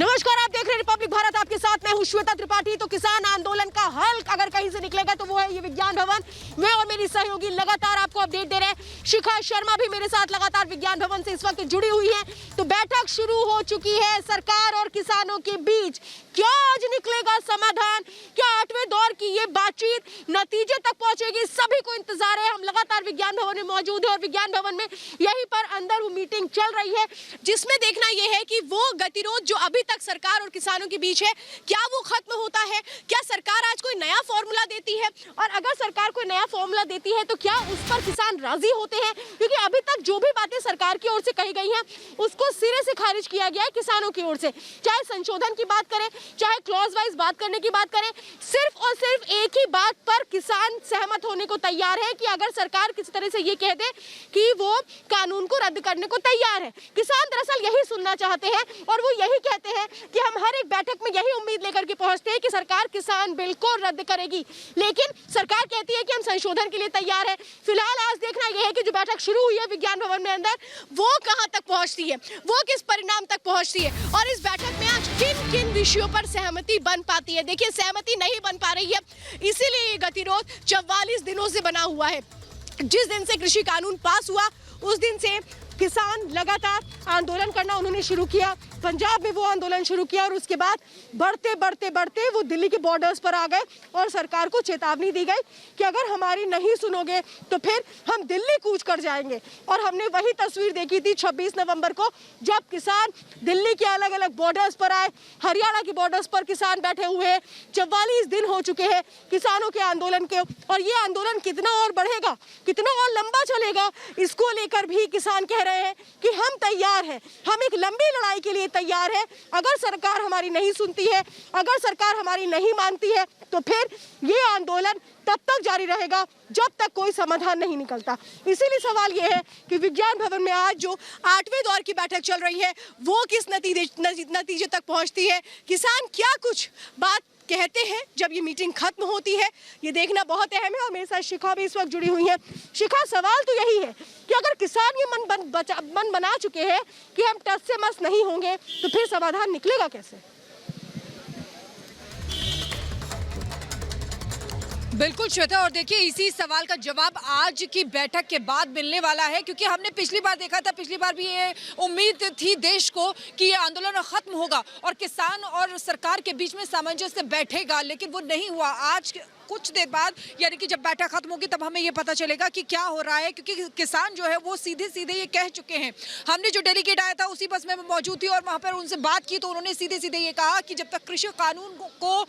नमस्कार, आप देख रहे हैं रिपब्लिक भारत। आपके साथ मैं हूं श्वेता त्रिपाठी। तो किसान आंदोलन का हल अगर कहीं से निकलेगा तो वो है ये विज्ञान भवन। मैं और मेरी सहयोगी लगातार आपको अपडेट दे रहे हैं। शिखा शर्मा भी मेरे साथ लगातार विज्ञान भवन से इस वक्त जुड़ी हुई है। तो बैठक शुरू हो चुकी है सरकार और किसानों के बीच। क्या आज निकलेगा समाधान? क्या 8वें दौर की ये बातचीत नतीजे तक पहुंचेगी? सभी को इंतजार है। हम लगातार विज्ञान भवन में मौजूद है और विज्ञान भवन में यहीं पर अंदर वो मीटिंग चल रही है, जिसमें देखना यह है कि वो गतिरोध जो अभी तक सरकार और किसानों के बीच है, क्या वो खत्म होता है? क्या सरकार आज कोई नया फॉर्मूला देती है? और अगर सरकार कोई नया फॉर्मूला देती है तो क्या उस पर किसान राजी होते हैं? क्योंकि अभी तक जो भी बातें सरकार की ओर से कही गई हैं उसको सिरे से खारिज किया गया है किसानों की ओर से। चाहे संशोधन की बात करें, चाहे क्लॉज वाइज बात करने की बात करें, सिर्फ और सिर्फ एक ही बात पर किसान सहमत होने को तैयार है कि अगर सरकार किसी तरह से ये कह दे कि वो कानून को रद्द करने को तैयार है। किसान दरअसल यही सुनना चाहते हैं और वो यही कहते हैं कि हम हर एक बैठक में यही उम्मीद लेकर के पहुंचते हैं कि सरकार किसान बिल को रद्द करेगी, लेकिन सरकार कहती है कि हम संशोधन के लिए तैयार है। फिलहाल आज देखना यह है कि जो बैठक शुरू हुई है विज्ञान भवन में अंदर, वो कहां तक पहुंचती है, वो किस परिणाम तक पहुंचती है और इस बैठक में आज किन किन विषयों पर सहमति बन पाती है। देखिए, सहमति नहीं बन पा रही है, इसीलिए ये गतिरोध 44 दिनों से बना हुआ है। जिस दिन से कृषि कानून पास हुआ उस दिन से किसान लगातार आंदोलन करना उन्होंने शुरू किया। पंजाब में वो आंदोलन शुरू किया और उसके बाद बढ़ते बढ़ते बढ़ते वो दिल्ली के बॉर्डर्स पर आ गए और सरकार को चेतावनी दी गई कि अगर हमारी नहीं सुनोगे तो फिर हम दिल्ली कूच कर जाएंगे। और हमने वही तस्वीर देखी थी 26 नवंबर को, जब किसान दिल्ली के अलग अलग बॉर्डर्स पर आए। हरियाणा के बॉर्डर्स पर किसान बैठे हुए हैं। 44 दिन हो चुके हैं किसानों के आंदोलन के, और ये आंदोलन कितना और बढ़ेगा, कितना और लंबा चलेगा, इसको लेकर भी किसान कह रहे हैं कि हम तैयार हैं, हम एक लंबी लड़ाई के लिए तैयार है। अगर सरकार हमारी नहीं सुनती है, अगर सरकार हमारी नहीं मानती है तो फिर ये आंदोलन तब तक जारी रहेगा जब तक कोई समाधान नहीं निकलता। इसीलिए सवाल ये है कि विज्ञान भवन में आज जो 8वें दौर की बैठक चल रही है वो किस नतीजे तक पहुंचती है, किसान क्या कुछ बात कहते हैं जब ये मीटिंग खत्म होती है, ये देखना बहुत अहम है। और मेरे साथ शिखा भी इस वक्त जुड़ी हुई है। शिखा, सवाल तो यही है कि अगर किसान ये मन बना चुके हैं कि हम टस से मस नहीं होंगे तो फिर समाधान निकलेगा कैसे? बिल्कुल श्वेता, और देखिए इसी सवाल का जवाब आज की बैठक के बाद मिलने वाला है, क्योंकि हमने पिछली बार देखा था, पिछली बार भी ये उम्मीद थी देश को कि ये आंदोलन खत्म होगा और किसान और सरकार के बीच में सामंजस्य बैठेगा, लेकिन वो नहीं हुआ। आज कुछ देर बाद, यानी कि जब बैठक खत्म होगी तब हमें ये पता चलेगा कि क्या हो रहा है, क्योंकि किसान जो है वो सीधे सीधे ये कह चुके हैं। हमने जो डेलीगेट आया था उसी बस में मैं मौजूद थी और वहाँ पर उनसे बात की तो उन्होंने सीधे सीधे ये कहा कि जब तक कृषि कानून को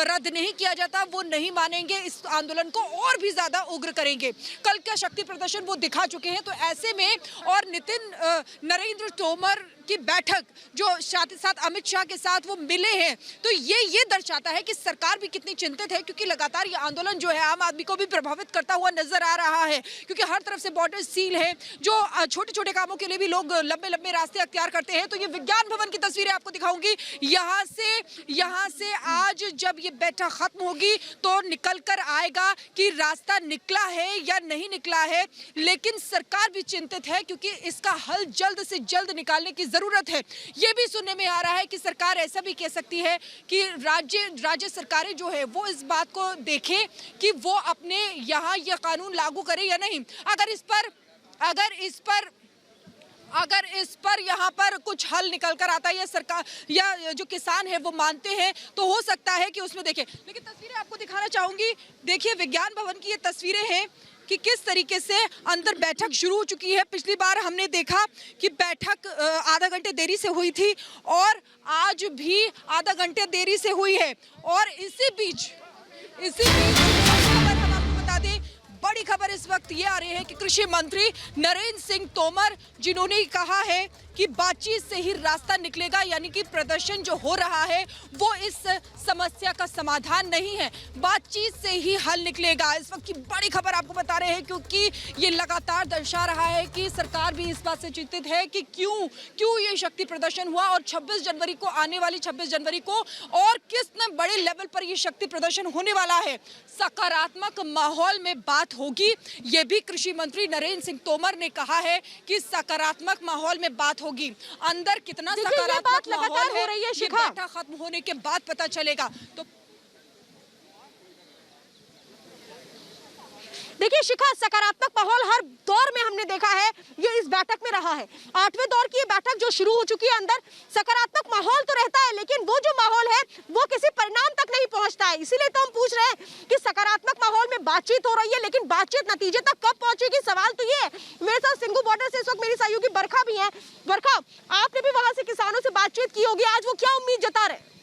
रद्द नहीं किया जाता वो नहीं मानेंगे, इस आंदोलन को और भी ज्यादा उग्र करेंगे। कल का शक्ति प्रदर्शन वो दिखा चुके हैं। तो ऐसे में और नरेंद्र तोमर की बैठक जो साथ ही साथ अमित शाह के साथ वो मिले हैं, तो ये दर्शाता है कि सरकार भी कितनी चिंतित है, क्योंकि लगातार ये आंदोलन जो है आम आदमी को भी प्रभावित करता हुआ नजर आ रहा है, क्योंकि हर तरफ से बॉर्डर सील है। जो छोटे छोटे कामों के लिए भी लोग लंबे लंबे रास्ते अख्तियार करते हैं। तो ये विज्ञान भवन की तस्वीरें आपको दिखाऊंगी। यहाँ से आज जब ये बैठक खत्म होगी तो निकल कर आएगा कि रास्ता निकला है या नहीं निकला है, लेकिन सरकार भी चिंतित है क्योंकि इसका हल जल्द से जल्द निकालने की जरूरत है। ये भी सुनने में आ रहा है कि सरकार ऐसा भी कह सकती है कि राज्य सरकारें जो है वो इस बात को देखें कि वो अपने यहाँ ये कानून लागू करे या नहीं। अगर इस पर यहाँ पर कुछ हल निकल कर आता है या सरकार या जो किसान है वो मानते हैं तो हो सकता है कि उसमें देखें। लेकिन तस्वीरें आपको दिखाना चाहूंगी। देखिए, विज्ञान भवन की ये तस्वीरें हैं कि किस तरीके से अंदर बैठक शुरू हो चुकी है। पिछली बार हमने देखा कि बैठक आधा घंटे देरी से हुई थी और आज भी आधा घंटे देरी से हुई है। और इसी बीच हम आपको बता दें, बड़ी खबर इस वक्त ये आ रही है कि कृषि मंत्री नरेंद्र सिंह तोमर, जिन्होंने कहा है कि बातचीत से ही रास्ता निकलेगा, यानी कि प्रदर्शन जो हो रहा है वो इस समस्या का समाधान नहीं है, बातचीत से ही हल निकलेगा। इस वक्त की बड़ी खबर आपको बता रहे हैं, क्योंकि ये लगातार दर्शा रहा है कि सरकार भी इस बात से चिंतित है कि क्यों ये शक्ति प्रदर्शन हुआ और 26 जनवरी को, आने वाली 26 जनवरी को और किस बड़े लेवल पर ये शक्ति प्रदर्शन होने वाला है। सकारात्मक माहौल में बात होगी। ये भी कृषि मंत्री नरेंद्र सिंह तोमर ने कहा है कि सकारात्मक माहौल में बात होगी। अंदर कितना सकारात्मक माहौल है ये बैठक खत्म होने के बाद पता चलेगा। तो देखिए शिखा, सकारात्मक माहौल हर दौर में हमने देखा है, ये इस बैठक में रहा है। 8वें दौर की ये बैठक जो शुरू हो चुकी है, अंदर सकारात्मक माहौल तो रहता है, लेकिन वो जो माहौल है वो किसी परिणाम तक नहीं पहुंचता है। इसीलिए तो हम पूछ रहे हैं कि सकारात्मक माहौल में बातचीत हो रही है, लेकिन बातचीत नतीजे तक कब पहुंचेगी, सवाल तो ये है। मेरे साथ सिंघू बॉर्डर से इस वक्त मेरी सहयोगी बरखा भी है। बरखा, आपने भी वहां से किसानों से बातचीत की होगी, आज वो क्या उम्मीद जता रहे?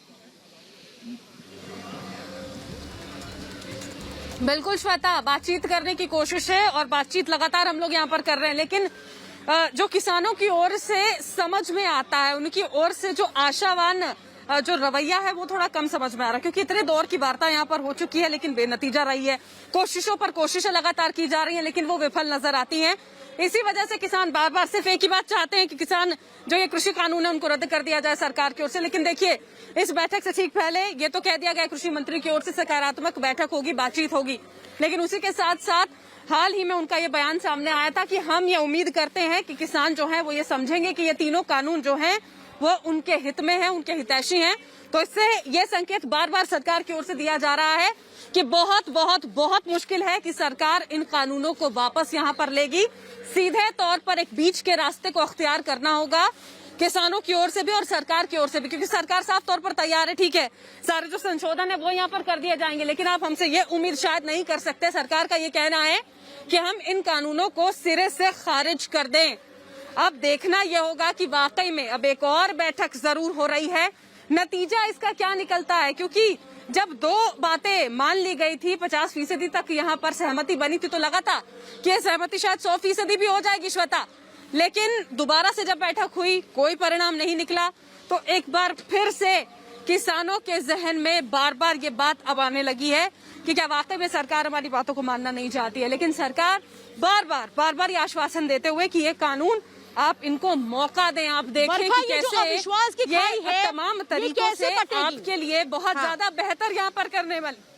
बिल्कुल श्वेता, बातचीत करने की कोशिश है और बातचीत लगातार हम लोग यहाँ पर कर रहे हैं, लेकिन जो किसानों की ओर से समझ में आता है, उनकी ओर से जो आशावान जो रवैया है वो थोड़ा कम समझ में आ रहा है, क्योंकि इतने दौर की वार्ता यहाँ पर हो चुकी है लेकिन बेनतीजा रही है। कोशिशों पर कोशिशें लगातार की जा रही हैं लेकिन वो विफल नजर आती हैं। इसी वजह से किसान बार बार सिर्फ एक ही बात चाहते हैं कि किसान जो ये कृषि कानून है उनको रद्द कर दिया जाए सरकार की ओर से। लेकिन देखिए, इस बैठक से ठीक पहले ये तो कह दिया गया कृषि मंत्री की ओर से सकारात्मक बैठक होगी, बातचीत होगी, लेकिन उसी के साथ साथ हाल ही में उनका ये बयान सामने आया था कि हम ये उम्मीद करते हैं कि किसान जो है वो ये समझेंगे कि ये तीनों कानून जो है वो उनके हित में है, उनके हितैषी हैं। तो इससे ये संकेत बार बार सरकार की ओर से दिया जा रहा है कि बहुत बहुत बहुत मुश्किल है कि सरकार इन कानूनों को वापस यहाँ पर लेगी। सीधे तौर पर एक बीच के रास्ते को अख्तियार करना होगा किसानों की ओर से भी और सरकार की ओर से भी, क्योंकि सरकार साफ तौर पर तैयार है। ठीक है, सारे जो संशोधन है वो यहाँ पर कर दिए जाएंगे, लेकिन आप हमसे ये उम्मीद शायद नहीं कर सकते। सरकार का ये कहना है कि हम इन कानूनों को सिरे से खारिज कर दें। अब देखना यह होगा कि वाकई में अब एक और बैठक जरूर हो रही है, नतीजा इसका क्या निकलता है, क्योंकि जब दो बातें मान ली गई थी, 50% तक यहाँ पर सहमति बनी थी, तो लगा था कि यह सहमति शायद 100% भी हो जाएगी श्वेता। लेकिन दोबारा से जब बैठक हुई, कोई परिणाम नहीं निकला, तो एक बार फिर से किसानों के जहन में बार बार ये बात अब आने लगी है कि क्या वाकई में सरकार हमारी बातों को मानना नहीं चाहती है। लेकिन सरकार बार बार ये आश्वासन देते हुए कि ये कानून आप इनको मौका दें, आप देखें कि कैसे ये तमाम तरीकों से आपके लिए बहुत ज्यादा बेहतर यहाँ पर करने वाले।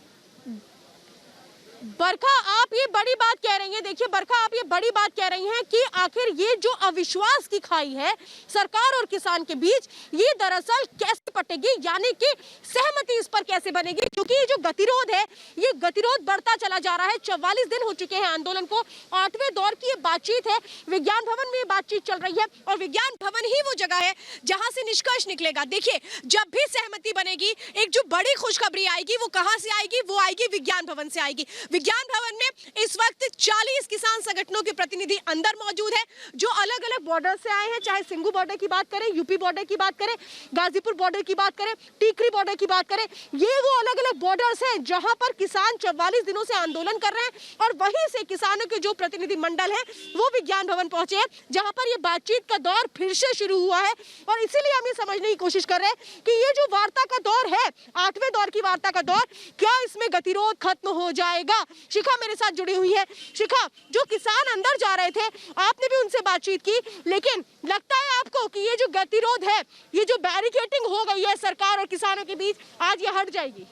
बरखा, आप ये बड़ी बात कह रही हैं। देखिए बरखा, आप ये बड़ी बात कह रही हैं कि आखिर ये जो अविश्वास की खाई है सरकार और किसान के बीच, ये दरअसल कैसे पटेगी, यानी कि सहमति इस पर कैसे बनेगी, क्योंकि ये जो गतिरोध है ये गतिरोध बढ़ता चला जा रहा है। 44 दिन हो चुके हैं आंदोलन को, 8वें दौर की ये बातचीत है, विज्ञान भवन में ये बातचीत चल रही है और विज्ञान भवन ही वो जगह है जहां से निष्कर्ष निकलेगा। देखिए, जब भी सहमति बनेगी, एक जो बड़ी खुशखबरी आएगी वो कहां से आएगी, वो आएगी विज्ञान भवन से आएगी। विज्ञान भवन में इस वक्त 40 किसान संगठनों के प्रतिनिधि अंदर मौजूद हैं, जो अलग अलग बॉर्डर से आए हैं, चाहे सिंघू बॉर्डर की बात करें, यूपी बॉर्डर की बात करें, गाजीपुर बॉर्डर की बात करें, टीकरी बॉर्डर की बात करें। ये वो अलग अलग बॉर्डर्स हैं जहां पर किसान 44 दिनों से आंदोलन कर रहे हैं और वहीं से किसानों के जो प्रतिनिधि मंडल है वो विज्ञान भवन पहुंचे हैं, जहां पर ये बातचीत का दौर फिर से शुरू हुआ है। और इसीलिए हम ये समझने की कोशिश कर रहे हैं कि ये जो वार्ता का दौर है, 8वें दौर की वार्ता का दौर, क्या इसमें गतिरोध खत्म हो जाएगा। शिखा मेरे साथ जुड़ी हुई है। शिखा, जो किसान अंदर जा रहे थे, आपने भी उनसे बातचीत की, लेकिन लगता है आपको कि ये जो गतिरोध है, ये जो बैरिकेडिंग हो गई है सरकार और किसानों के बीच, आज ये हट जाएगी?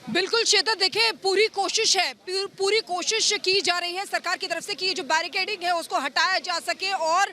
बिल्कुल श्वेता, देखिए पूरी कोशिश है, पूरी कोशिश की जा रही है सरकार की तरफ से कि ये जो बैरिकेडिंग है उसको हटाया जा सके और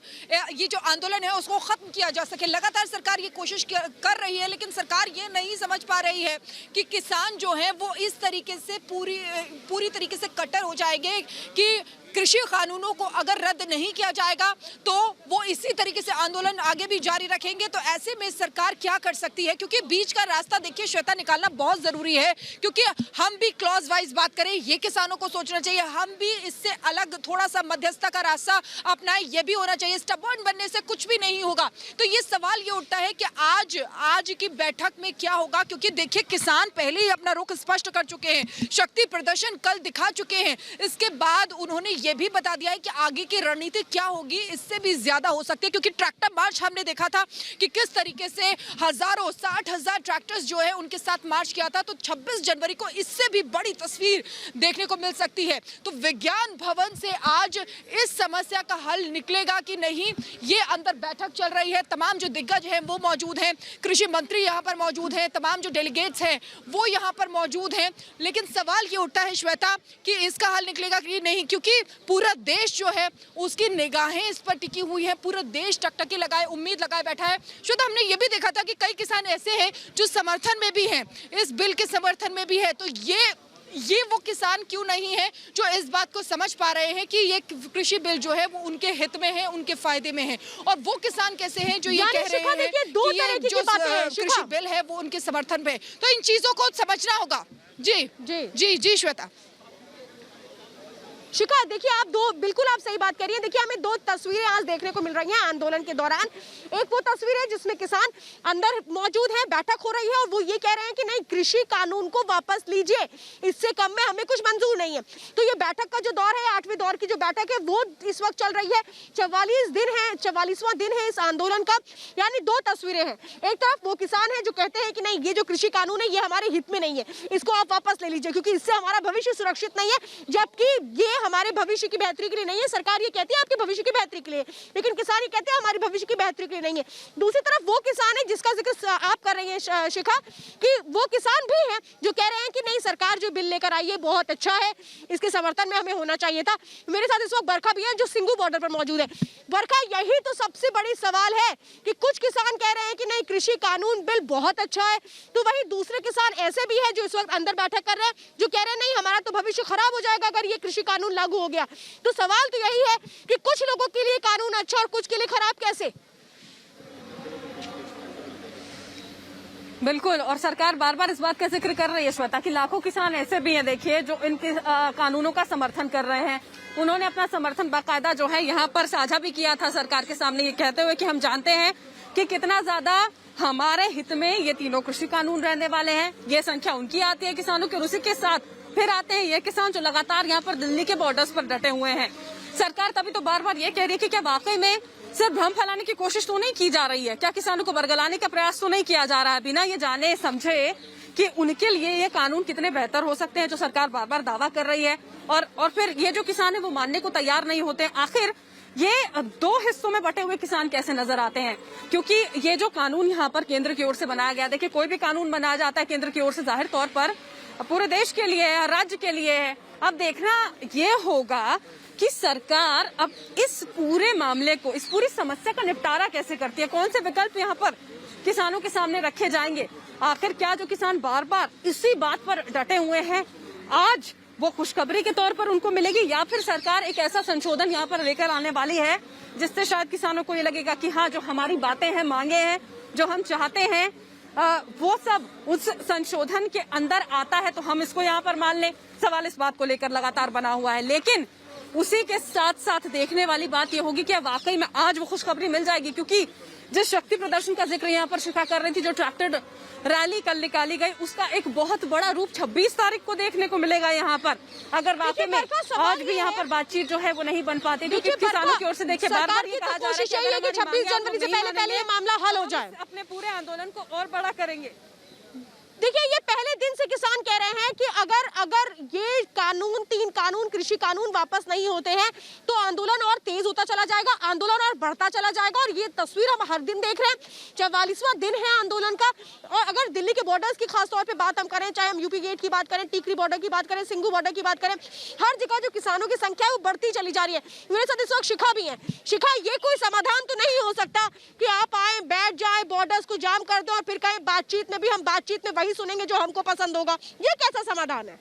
ये जो आंदोलन है उसको खत्म किया जा सके। लगातार सरकार ये कोशिश कर रही है, लेकिन सरकार ये नहीं समझ पा रही है कि किसान जो है वो इस तरीके से पूरी तरीके से कट्टर हो जाएंगे कि कृषि कानूनों को अगर रद्द नहीं किया जाएगा तो वो इसी तरीके से आंदोलन आगे भी जारी रखेंगे। तो ऐसे में सरकार क्या कर सकती है, क्योंकि बीच का रास्ता देखिए श्वेता निकालना बहुत जरूरी है, क्योंकि हम भी क्लॉज वाइज बात करें, ये किसानों को सोचना चाहिए, हम भी इससे अलग थोड़ा सा मध्यस्थता का रास्ता अपनाएं, ये भी होना चाहिए। स्टबर्न बनने से कुछ भी नहीं होगा। तो ये सवाल ये उठता है कि आज की बैठक में क्या होगा, क्योंकि देखिए किसान पहले ही अपना रुख स्पष्ट कर चुके हैं, शक्ति प्रदर्शन कल दिखा चुके हैं, इसके बाद उन्होंने ये भी बता दिया है कि आगे की रणनीति क्या होगी, इससे भी ज्यादा हो सकती है, क्योंकि ट्रैक्टर मार्च हमने देखा था कि किस तरीके से हजारों 60,000 ट्रैक्टर्स जो है उनके साथ मार्च किया था। तो 26 जनवरी को इससे भी बड़ी तस्वीर देखने को मिल सकती है। तो विज्ञान भवन से आज इस समस्या का हल निकलेगा कि नहीं, ये अंदर बैठक चल रही है, तमाम जो दिग्गज हैं वो मौजूद हैं, कृषि मंत्री यहाँ पर मौजूद हैं, तमाम जो डेलीगेट्स हैं वो यहाँ पर मौजूद हैं। लेकिन सवाल ये उठता है श्वेता कि इसका हल निकलेगा कि नहीं, क्योंकि पूरा देश जो है उसकी निगाहें इस पर टिकी हुई हैं, पूरा देश टकटकी लगाए उम्मीद लगाए बैठा है। श्वेता, हमने ये भी देखा था कि कई किसान ऐसे हैं जो समर्थन में भी हैं, इस बिल के समर्थन में भी है। तो ये वो किसान क्यों नहीं है जो इस बात को समझ पा रहे हैं कि ये कृषि बिल जो है वो उनके हित में है, उनके फायदे में है, और वो किसान कैसे हैं जो ये कह रहे हैं कि ये जो कृषि बिल है वो उनके समर्थन में है। तो इन चीजों को समझना होगा। जी जी जी जी श्वेता। शिखा, देखिए बिल्कुल आप सही बात करिए। देखिए, हमें 2 तस्वीरें आज देखने को मिल रही हैं आंदोलन के दौरान। एक वो तस्वीर है जिसमें किसान अंदर मौजूद है, बैठक हो रही है और वो ये कह रहे हैं कि नहीं, कृषि कानून को वापस लीजिए, इससे कम में हमें कुछ मंजूर नहीं है। तो ये बैठक का जो दौर है, 8वें दौर की जो बैठक है वो इस वक्त चल रही है। 44वां दिन है इस आंदोलन का। यानी 2 तस्वीरें हैं। एक तरफ वो किसान है जो कहते हैं कि नहीं, ये जो कृषि कानून है ये हमारे हित में नहीं है, इसको आप वापस ले लीजिए क्योंकि इससे हमारा भविष्य सुरक्षित नहीं है, जबकि ये हमारे भविष्य की बेहतरी के लिए नहीं है। सरकार ये कहती है आपके भविष्य की बेहतरी के लिए, लेकिन किसान ये कहते हैं हमारे भविष्य की बेहतरी के लिए नहीं है। दूसरी तरफ वो किसान है जिसका जिक्र आप कर रही हैं शिखा, कि वो किसान भी है जो कह रहे हैं कि नहीं, सरकार जो बिल लेकर आई है बहुत अच्छा है, इसके समर्थन में हमें होना चाहिए था। मेरे साथ इस वक्त बरखा भी है जो सिंगू बॉर्डर पर मौजूद है। बरखा, यही तो सबसे बड़ी सवाल है कि कुछ किसान कह रहे हैं कि नहीं, कृषि कानून बिल बहुत अच्छा है, तो वही दूसरे किसान ऐसे भी है जो इस वक्त अंदर बैठक कर रहे हैं, जो कह रहे हैं नहीं, हमारा तो भविष्य खराब हो जाएगा अगर ये कृषि कानून लागू हो गया। तो सवाल तो यही है कि कुछ लोगों के लिए कानून अच्छा और कुछ के लिए खराब कैसे? बिल्कुल, और सरकार बार बार इस बात का जिक्र कर रही है श्वेता कि लाखों किसान ऐसे भी हैं, देखिए, जो इनके कानूनों का समर्थन कर रहे हैं। उन्होंने अपना समर्थन बाकायदा जो है यहाँ पर साझा भी किया था सरकार के सामने, ये कहते हुए कि हम जानते हैं कि कितना ज्यादा हमारे हित में ये तीनों कृषि कानून रहने वाले हैं। ये संख्या उनकी आती है किसानों की, और उसी के साथ फिर आते हैं ये किसान जो लगातार यहाँ पर दिल्ली के बॉर्डर्स पर डटे हुए हैं। सरकार तभी तो बार बार ये कह रही है कि क्या वाकई में सिर्फ भ्रम फैलाने की कोशिश तो नहीं की जा रही है, क्या किसानों को बरगलाने का प्रयास तो नहीं किया जा रहा है, बिना ये जाने समझे कि उनके लिए ये कानून कितने बेहतर हो सकते हैं, जो सरकार बार बार दावा कर रही है, और फिर ये जो किसान है वो मानने को तैयार नहीं होते। आखिर ये 2 हिस्सों में बटे हुए किसान कैसे नजर आते हैं, क्योंकि ये जो कानून यहाँ पर केंद्र की ओर से बनाया गया, देखिए, कोई भी कानून बनाया जाता है केंद्र की ओर से जाहिर तौर पर पूरे देश के लिए है, राज्य के लिए है। अब देखना ये होगा कि सरकार अब इस पूरे मामले को, इस पूरी समस्या का निपटारा कैसे करती है, कौन से विकल्प यहाँ पर किसानों के सामने रखे जाएंगे। आखिर क्या जो किसान बार बार इसी बात पर डटे हुए हैं, आज वो खुशखबरी के तौर पर उनको मिलेगी, या फिर सरकार एक ऐसा संशोधन यहाँ पर लेकर आने वाली है जिससे शायद किसानों को ये लगेगा कि हाँ, जो हमारी बातें हैं, मांगे हैं, जो हम चाहते हैं, वो सब उस संशोधन के अंदर आता है तो हम इसको यहाँ पर मान लें। सवाल इस बात को लेकर लगातार बना हुआ है, लेकिन उसी के साथ साथ देखने वाली बात ये होगी कि वाकई में आज वो खुशखबरी मिल जाएगी, क्योंकि जिस शक्ति प्रदर्शन का जिक्र यहाँ पर शिखा कर रही थी, जो ट्रैक्टर रैली कल निकाली गई, उसका एक बहुत बड़ा रूप 26 तारीख को देखने को मिलेगा यहाँ पर। अगर वाकई में आज भी यहाँ पर बातचीत जो है वो नहीं बन पाती, क्योंकि किसानों की ओर से देखिए बार बार ये कहा जा रहा है कि 26 जनवरी से पहले ये मामला हल हो जाए, अपने पूरे आंदोलन को और बड़ा करेंगे। देखिए, ये पहले दिन से किसान कह रहे हैं कि अगर ये कानून, 3 कानून, कृषि कानून वापस नहीं होते हैं तो आंदोलन और तेज होता चला जाएगा, आंदोलन और बढ़ता चला जाएगा। और ये तस्वीर हम हर दिन देख रहे हैं। 44वां दिन है आंदोलन का। और अगर दिल्ली के बॉर्डर्स की खास तौर पे बात हम करें, चाहे हम यूपी गेट की बात करें, टीकरी बॉर्डर की बात करें, सिंगू बॉर्डर की बात करें, हर जगह जो किसानों की संख्या है वो बढ़ती चली जा रही है। मेरे साथ इस वक्त शिखा भी है। शिखा, ये कोई समाधान तो नहीं हो सकता कि आप आए, बैठ जाए, बॉर्डर्स को जाम कर दो और फिर कहें बातचीत में भी हम बातचीत में वही सुनेंगे जो हमको पसंद होगा। ये कैसा समाधान है?